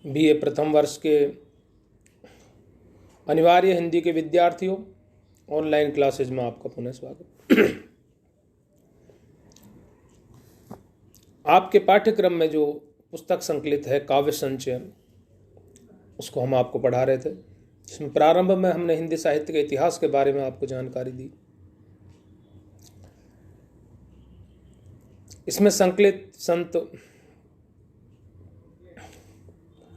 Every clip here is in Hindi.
बीए प्रथम वर्ष के अनिवार्य हिंदी के विद्यार्थियों, ऑनलाइन क्लासेज में आपका पुनः स्वागत। आपके पाठ्यक्रम में जो पुस्तक संकलित है काव्य संचयन, उसको हम आपको पढ़ा रहे थे। इसमें प्रारंभ में हमने हिंदी साहित्य के इतिहास के बारे में आपको जानकारी दी। इसमें संकलित संत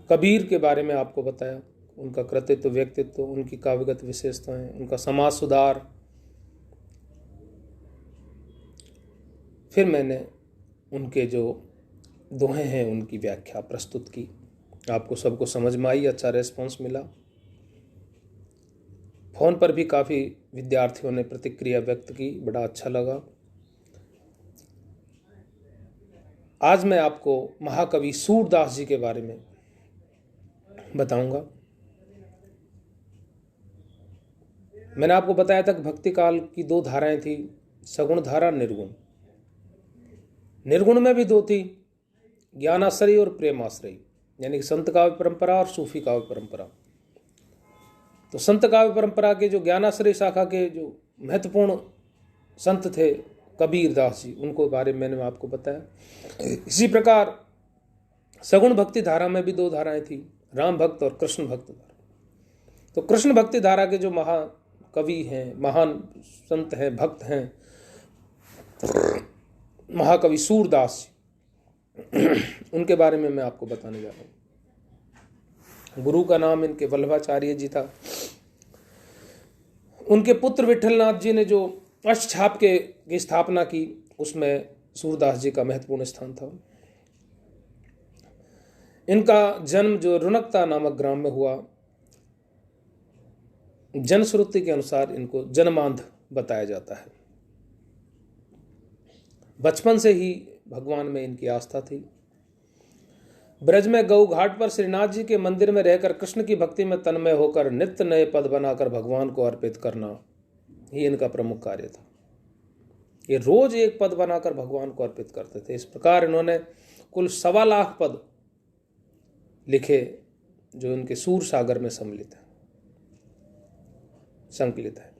कबीर के बारे में आपको बताया, उनका कृतित्व, व्यक्तित्व, उनकी काव्यगत विशेषताएं, उनका समाज सुधार। फिर मैंने उनके जो दोहे हैं उनकी व्याख्या प्रस्तुत की। आपको सबको समझ में आई, अच्छा रेस्पॉन्स मिला। फोन पर भी काफ़ी विद्यार्थियों ने प्रतिक्रिया व्यक्त की, बड़ा अच्छा लगा। आज मैं आपको महाकवि सूरदास जी के बारे में बताऊंगा। मैंने आपको बताया था कि भक्ति काल की दो धाराएं थी, सगुण धारा, निर्गुण। निर्गुण में भी दो थी, ज्ञानाश्रयी और प्रेमाश्रयी, यानी कि संत काव्य परंपरा और सूफी काव्य परंपरा। तो संत काव्य परंपरा के जो ज्ञानाश्रयी शाखा के जो महत्वपूर्ण संत थे कबीर दास जी, उनको बारे में मैंने आपको बताया। इसी प्रकार सगुण भक्ति धारा में भी दो धाराएं थी, राम भक्त और कृष्ण भक्त धारा। तो कृष्ण भक्ति धारा के जो महाकवि हैं, महान संत हैं, भक्त हैं, महाकवि सूरदास जी, उनके बारे में मैं आपको बताने जा रहा हूँ। गुरु का नाम इनके वल्लभाचार्य जी था। उनके पुत्र विठलनाथ जी ने जो अष्टछाप की स्थापना की, उसमें सूरदास जी का महत्वपूर्ण स्थान था। इनका जन्म जो रुनकता नामक ग्राम में हुआ, जनश्रुति के अनुसार इनको जन्मांध बताया जाता है। बचपन से ही भगवान में इनकी आस्था थी। ब्रज में गऊ घाट पर श्रीनाथ जी के मंदिर में रहकर कृष्ण की भक्ति में तन्मय होकर नित्य नए पद बनाकर भगवान को अर्पित करना ही इनका प्रमुख कार्य था। ये रोज एक पद बनाकर भगवान को अर्पित करते थे। इस प्रकार इन्होंने कुल 1.25 लाख पद लिखे, जो इनके सूर सागर में संकलित है।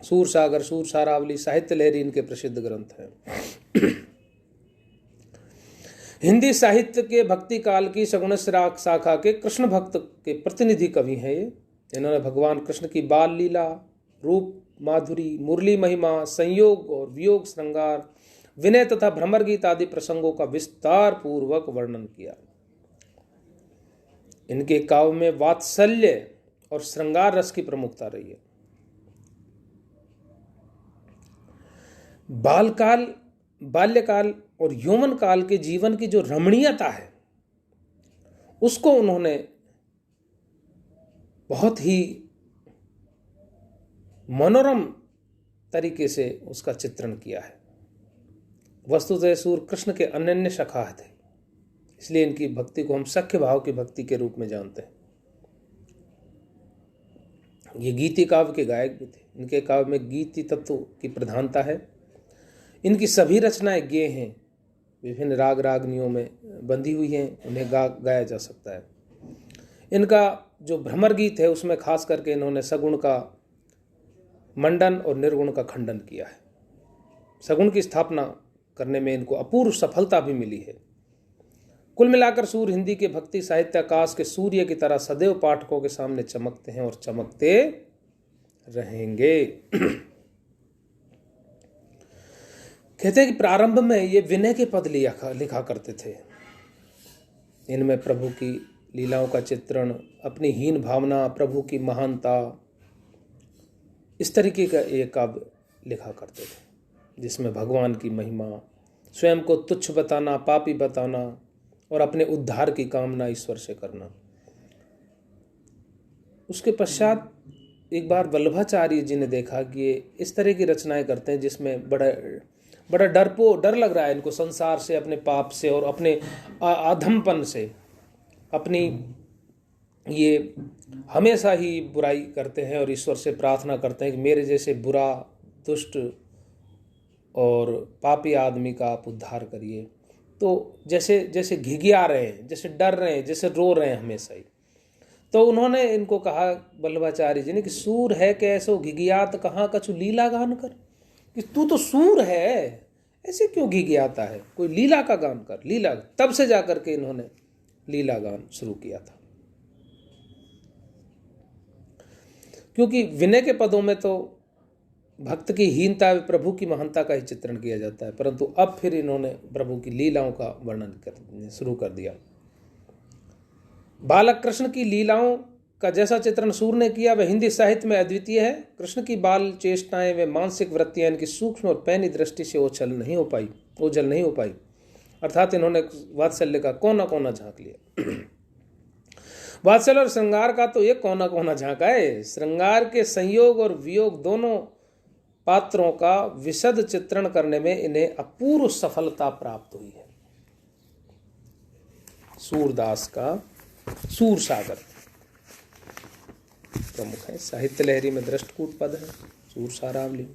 सूर सागर, सूर सारावली, साहित्य लहरी इनके प्रसिद्ध ग्रंथ हैं। हिंदी साहित्य के भक्ति काल की सगुण शाखा के कृष्ण भक्त के प्रतिनिधि कवि हैं ये। इन्होंने भगवान कृष्ण की बाल लीला, रूप माधुरी, मुरली महिमा, संयोग और वियोग श्रृंगार, विनय तथा भ्रमर गीत आदि प्रसंगों का विस्तार पूर्वक वर्णन किया। इनके काव्य में वात्सल्य और श्रृंगार रस की प्रमुखता रही है। बाल्यकाल और यौवन काल के जीवन की जो रमणीयता है, उसको उन्होंने बहुत ही मनोरम तरीके से उसका चित्रण किया है। वस्तुतः सूर कृष्ण के अनन्य सखा थे, इसलिए इनकी भक्ति को हम सख्य भाव की भक्ति के रूप में जानते हैं। ये गीति काव्य के गायक भी थे। इनके काव्य में गीति तत्व की प्रधानता है। इनकी सभी रचनाएं गेय हैं, विभिन्न राग रागनियों में बंधी हुई हैं, उन्हें गाया जा सकता है। इनका जो भ्रमर गीत है, उसमें खास करके इन्होंने सगुण का मंडन और निर्गुण का खंडन किया है। सगुण की स्थापना करने में इनको अपूर्व सफलता भी मिली है। कुल मिलाकर सूर हिंदी के भक्ति साहित्य आकाश के सूर्य की तरह सदैव पाठकों के सामने चमकते हैं और चमकते रहेंगे। कहते हैं कि प्रारंभ में ये विनय के पद लिखा करते थे। इनमें प्रभु की लीलाओं का चित्रण, अपनी हीन भावना, प्रभु की महानता, इस तरीके का एक काव्य लिखा करते थे, जिसमें भगवान की महिमा, स्वयं को तुच्छ बताना, पापी बताना और अपने उद्धार की कामना ईश्वर से करना। उसके पश्चात एक बार वल्लभाचार्य जी ने देखा कि ये इस तरह की रचनाएं करते हैं जिसमें बड़ा डर लग रहा है इनको संसार से, अपने पाप से और अपने अधमपन से। अपनी ये हमेशा ही बुराई करते हैं और ईश्वर से प्रार्थना करते हैं कि मेरे जैसे बुरा, दुष्ट और पापी आदमी का आप उद्धार करिए। तो जैसे जैसे घिघिया रहे हैं, जैसे डर रहे हैं, जैसे रो रहे हैं हमेशा ही। तो उन्होंने इनको कहा वल्लभाचार्य जी ने कि सूर है कैसो घिघियात कहाँ कछु लीला गान कर, कि तू तो सूर है, ऐसे क्यों घिघियाता है, कोई लीला का गान कर, लीला। तब से जाकर के इन्होंने लीला गान शुरू किया था। क्योंकि विनय के पदों में तो भक्त की हीनता, प्रभु की महानता का ही चित्रण किया जाता है, परंतु अब फिर इन्होंने प्रभु की लीलाओं का वर्णन शुरू कर दिया। बालक कृष्ण की लीलाओं का जैसा चित्रण सूर ने किया वह हिंदी साहित्य में अद्वितीय है। कृष्ण की बाल चेष्टाएं व मानसिक वृत्तियां इनकी सूक्ष्म और पैनी दृष्टि से ओझल नहीं हो पाई। अर्थात इन्होंने वात्सल्य का कोना कोना झांक लिया। वात्सल्य और श्रृंगार का तो ये कोना कोना झांका है। श्रृंगार के संयोग और वियोग दोनों पात्रों का विशद चित्रण करने में इन्हें अपूर्व सफलता प्राप्त हुई है। सूरदास का सूर सागर प्रमुख है। साहित्य लहरी में दृष्टकूट पद है, सूर सारावली।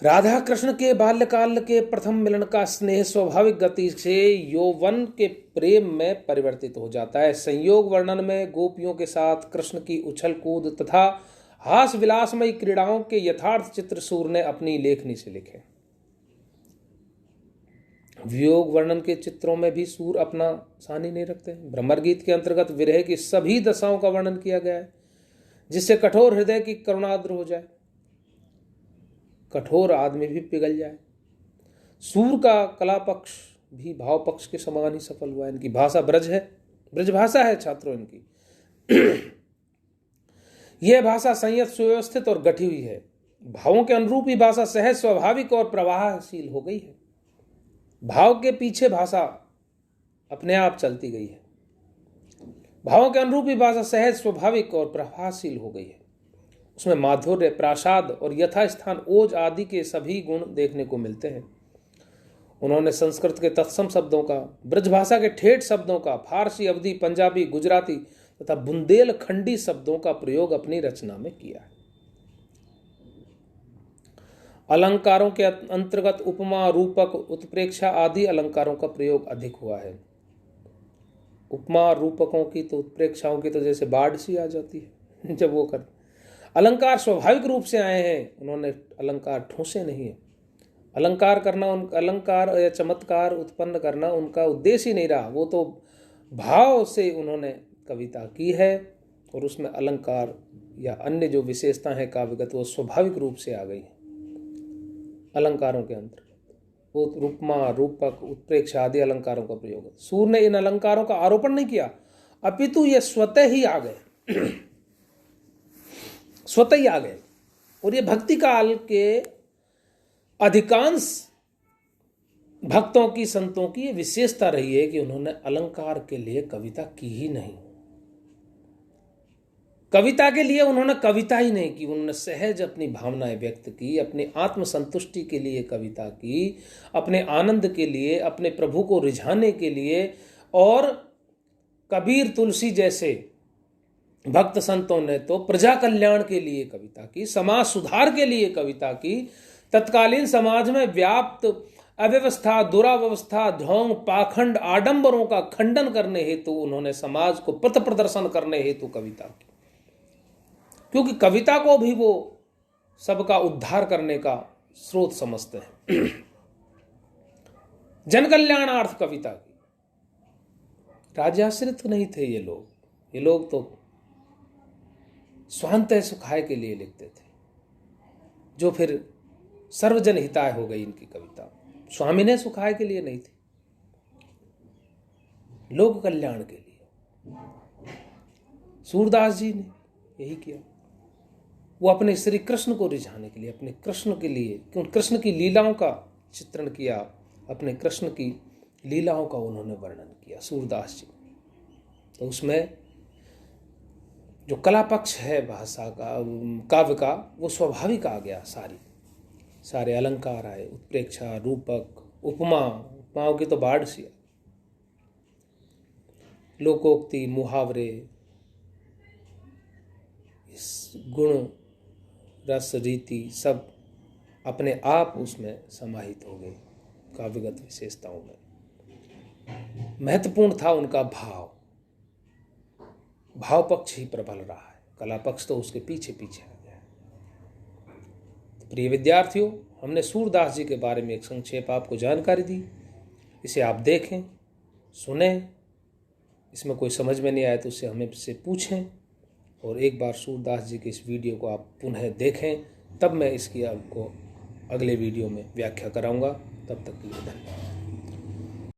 राधा कृष्ण के बाल्यकाल के प्रथम मिलन का स्नेह स्वाभाविक गति से यौवन के प्रेम में परिवर्तित हो जाता है। संयोग वर्णन में गोपियों के साथ कृष्ण की उछल कूद तथा हास विलासमयी क्रीड़ाओं के यथार्थ चित्र सूर ने अपनी लेखनी से लिखे। वियोग वर्णन के चित्रों में भी सूर अपना सानी नहीं रखते। भ्रमर गीत के अंतर्गत विरह की सभी दशाओं का वर्णन किया गया है, जिससे कठोर हृदय की करुणाद्र हो जाए, कठोर आदमी भी पिघल जाए। सूर का कला पक्ष भी भाव पक्ष के समान ही सफल हुआ है। इनकी भाषा ब्रज है, ब्रज भाषा है छात्रों इनकी। यह भाषा संयत, सुव्यवस्थित और गठी हुई है। भावों के अनुरूप ही भाषा सहज, स्वाभाविक और प्रवाहशील हो गई है। भाव के पीछे भाषा अपने आप चलती गई है। भावों के अनुरूप ही भाषा सहज, स्वाभाविक और प्रवाहशील हो गई है। उसमें माधुर्य, प्रासाद और यथास्थान, ओज आदि के सभी गुण देखने को मिलते हैं। उन्होंने संस्कृत के तत्सम शब्दों का, ब्रज भाषा के ठेठ शब्दों का, फारसी, अवधी, पंजाबी, गुजराती तथा बुंदेलखंडी शब्दों का प्रयोग अपनी रचना में किया है। अलंकारों के अंतर्गत उपमा, रूपक, उत्प्रेक्षा आदि अलंकारों का प्रयोग अधिक हुआ है। उपमा रूपकों की तो उत्प्रेक्षाओं की तो जैसे बाढ़ सी आ जाती है जब वो कर। अलंकार स्वाभाविक रूप से आए हैं, उन्होंने अलंकार ठूंसे नहीं है। अलंकार करना, अलंकार या चमत्कार उत्पन्न करना उनका उद्देश्य ही नहीं रहा। वो तो भाव से उन्होंने कविता की है और उसमें अलंकार या अन्य जो विशेषता है काव्यगत वो स्वाभाविक रूप से आ गई है। अलंकारों के अंतर्गत वो उपमा, रूपक, उत्प्रेक्षा आदि अलंकारों का प्रयोग है। सूर ने इन अलंकारों का आरोपण नहीं किया, अपितु ये स्वतः ही आ गए, स्वतः ही आ गए। और ये भक्ति काल के अधिकांश भक्तों की, संतों की ये विशेषता रही है कि उन्होंने अलंकार के लिए कविता की ही नहीं। कविता के लिए उन्होंने कविता ही नहीं की, उन्होंने सहज अपनी भावनाएं व्यक्त की, अपनी आत्मसंतुष्टि के लिए कविता की, अपने आनंद के लिए, अपने प्रभु को रिझाने के लिए। और कबीर, तुलसी जैसे भक्त संतों ने तो प्रजा कल्याण के लिए कविता की, समाज सुधार के लिए कविता की। तत्कालीन समाज में व्याप्त अव्यवस्था, दुरावस्था, ढोंग, पाखंड, आडंबरों का खंडन करने हेतु उन्होंने समाज को पथ प्रदर्शन करने हेतु कविता की। क्योंकि कविता को भी वो सबका उद्धार करने का स्रोत समझते हैं। जन कल्याणार्थ कविता की। राज्याश्रित नहीं थे ये लोग। ये लोग तो स्वांतः सुखाय के लिए लिखते थे, जो फिर सर्वजन हिताय हो गई इनकी कविता। स्वामी ने सुखाय के लिए नहीं थी, लोक कल्याण के लिए। सूरदास जी ने यही किया। वो अपने श्री कृष्ण को रिझाने के लिए, अपने कृष्ण के लिए, क्यों कृष्ण की लीलाओं का चित्रण किया, अपने कृष्ण की लीलाओं का उन्होंने वर्णन किया सूरदास जी। तो उसमें जो कला पक्ष है भाषा का, काव्य का, वो स्वाभाविक आ गया। सारे अलंकार आए, उत्प्रेक्षा, रूपक, उपमाओं की तो बाढ़ सी, लोकोक्ति, मुहावरे, इस गुण, रस, रीति सब अपने आप उसमें समाहित हो गए काव्यगत विशेषताओं में। महत्वपूर्ण था उनका भाव पक्ष ही प्रबल रहा है, कला पक्ष तो उसके पीछे पीछे आ गया। तो प्रिय विद्यार्थियों, हमने सूरदास जी के बारे में एक संक्षेप आपको जानकारी दी। इसे आप देखें, सुने, इसमें कोई समझ में नहीं आया तो उससे हमें से पूछें, और एक बार सूरदास जी के इस वीडियो को आप पुनः देखें, तब मैं इसकी आपको अगले वीडियो में व्याख्या कराऊंगा। तब तक के लिए धन्यवाद।